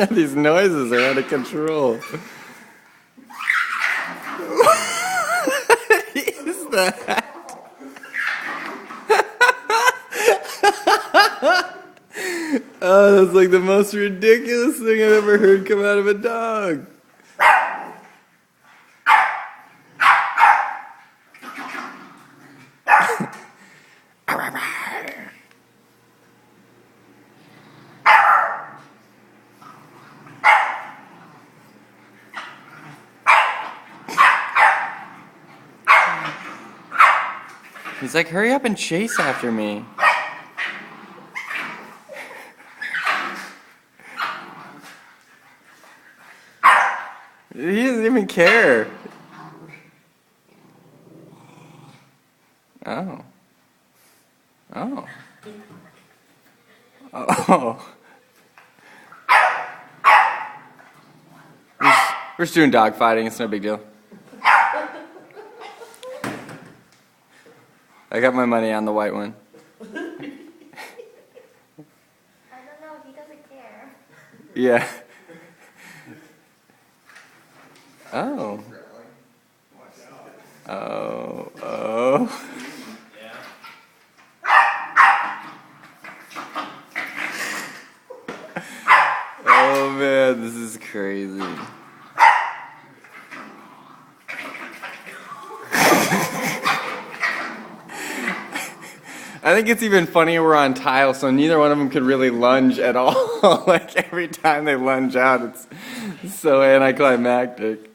These noises are out of control. What is that? Oh, that's like the most ridiculous thing I've ever heard come out of a dog. He's like, hurry up and chase after me. He doesn't even care. Oh. Oh. Oh. We're just doing dog fighting. It's no big deal. I got my money on the white one. I don't know, he doesn't care. Yeah. Oh. Oh. Oh. Oh man, this is crazy. I think it's even funnier we're on tile, so neither one of them could really lunge at all. Like every time they lunge out, it's so anticlimactic.